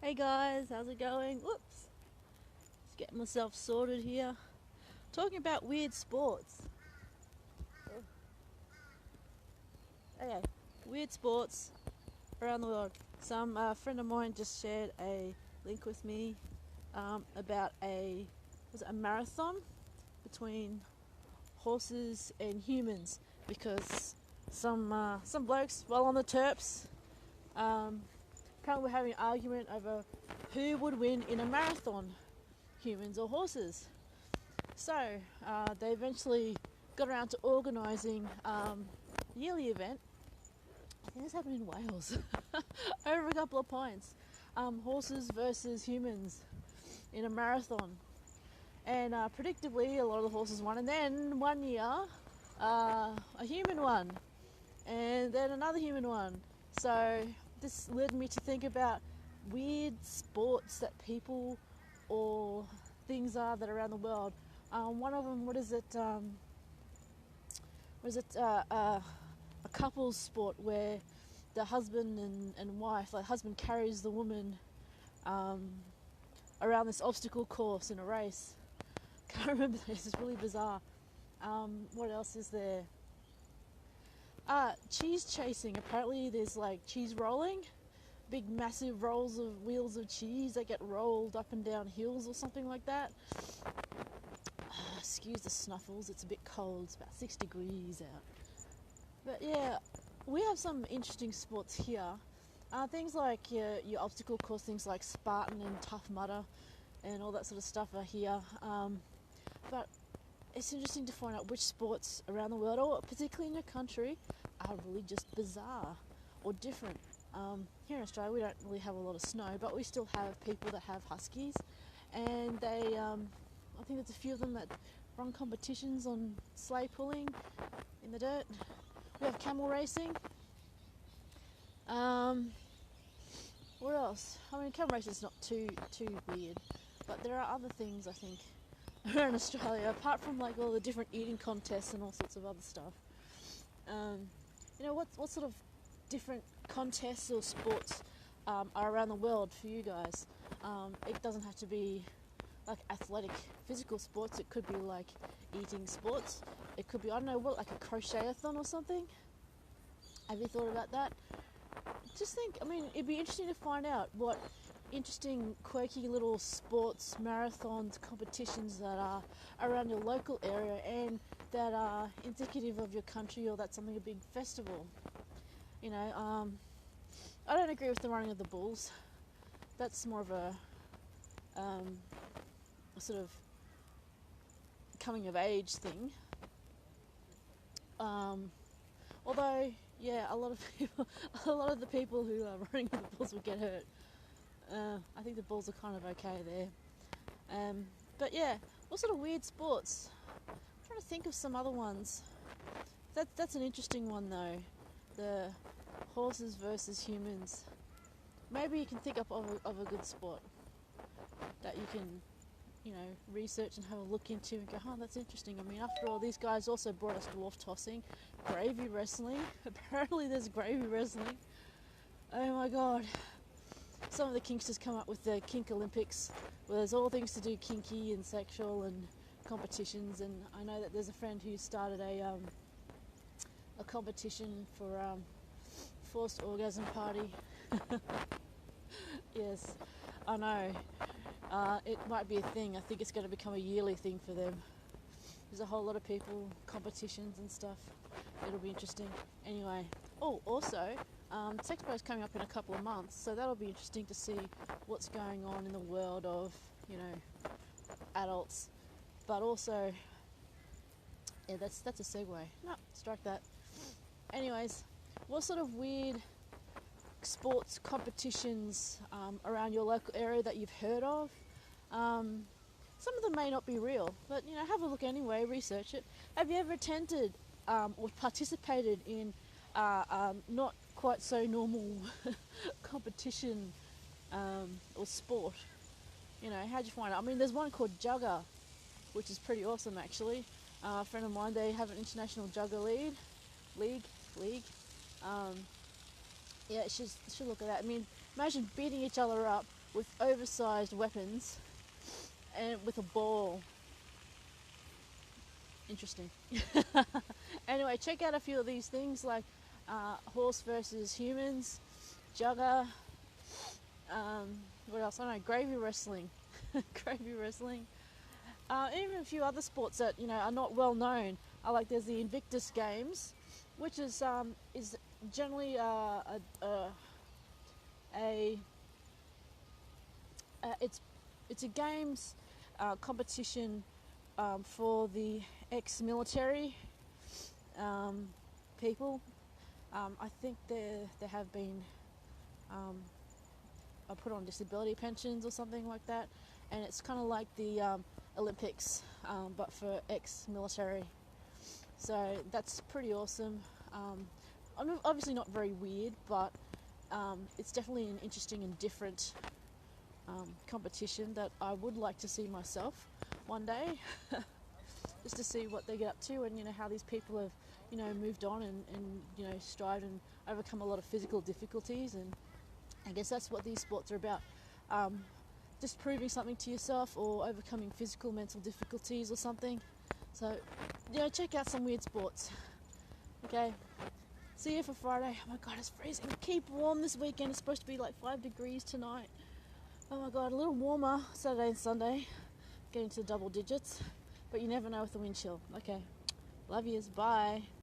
Hey guys, how's it going? Whoops, just getting myself sorted here. Talking about weird sports. Okay, weird sports around the world. Some friend of mine just shared a link with me about a marathon between horses and humans because some blokes while on the turps apparently we're having an argument over who would win in a marathon, humans or horses. So they eventually got around to organising a yearly event. I think this happened in Wales over a couple of pints. Horses versus humans in a marathon. And predictably, a lot of the horses won. And then one year, a human won. And then another human won. So this led me to think about weird sports that people or things are that are around the world. One of them, a couple's sport where the husband and wife, like husband carries the woman around this obstacle course in a race. Can't remember this, it's really bizarre. What else is there? Cheese chasing. Apparently there's like cheese rolling, big massive rolls of wheels of cheese that get rolled up and down hills or something like that. Excuse the snuffles, it's a bit cold, it's about 6 degrees out. But yeah, we have some interesting sports here. Things like your obstacle course, things like Spartan and Tough Mudder and all that sort of stuff are here. But it's interesting to find out which sports around the world, or particularly in your country, are really just bizarre or different. Here in Australia we don't really have a lot of snow, but we still have people that have huskies, and they, I think there's a few of them that run competitions on sleigh pulling in the dirt. We have camel racing. What else? I mean, camel racing is not too weird, but there are other things I think around Australia, apart from like all the different eating contests and all sorts of other stuff. What sort of different contests or sports are around the world for you guys? It doesn't have to be like athletic, physical sports. It could be like eating sports. It could be, I don't know, what, like a crochet-a-thon or something? Have you thought about that? Just think, I mean, it'd be interesting to find out what interesting, quirky little sports, marathons, competitions that are around your local area and that are indicative of your country, or that's something, a big festival. I don't agree with the running of the bulls. That's more of a sort of coming of age thing. Although, yeah, a lot of the people who are running with the bulls would get hurt. I think the bulls are kind of okay there. But yeah, what sort of weird sports? I'm trying to think of some other ones. That's an interesting one though. The horses versus humans. Maybe you can think up of a good sport that you can, research and have a look into and go, oh, that's interesting. I mean, after all, these guys also brought us dwarf tossing, gravy wrestling. Apparently there's gravy wrestling. Oh my god. Some of the kinksters come up with the Kink Olympics, where there's all things to do kinky and sexual and competitions. And I know that there's a friend who started a competition for forced orgasm party. Yes, I know. It might be a thing. I think it's going to become a yearly thing for them. There's a whole lot of people, competitions and stuff. It'll be interesting. Anyway, also, Sexpo's coming up in a couple of months, so that'll be interesting to see what's going on in the world of, adults. But also, yeah, that's a segue. No, strike that. Anyways, what sort of weird sports competitions around your local area that you've heard of? Some of them may not be real, but have a look anyway, research it. Have you ever attended or participated in not quite so normal competition or sport? How'd you find it? I mean, there's one called Jugger, which is pretty awesome actually. A friend of mine, they have an international Jugger league. Yeah, should look at that. I mean, imagine beating each other up with oversized weapons and with a ball. Interesting. Anyway, check out a few of these things like horse versus humans, Jugger, what else? I don't know, gravy wrestling. Gravy wrestling. Even a few other sports that are not well known. Like there's the Invictus Games, which is generally it's a games competition for the ex-military people. I think there have been put on disability pensions or something like that, and it's kind of like the Olympics, but for ex-military. So that's pretty awesome. Obviously not very weird, but it's definitely an interesting and different competition that I would like to see myself one day, just to see what they get up to, and how these people have moved on and strived and overcome a lot of physical difficulties. And I guess that's what these sports are about, just proving something to yourself or overcoming physical, mental difficulties or something. So check out some weird sports. Okay, see you for Friday. Oh my god, it's freezing. Keep warm this weekend. It's supposed to be like 5 degrees tonight. Oh my god, a little warmer Saturday and Sunday, getting to double digits, but you never know with the wind chill. Okay, love yous, bye.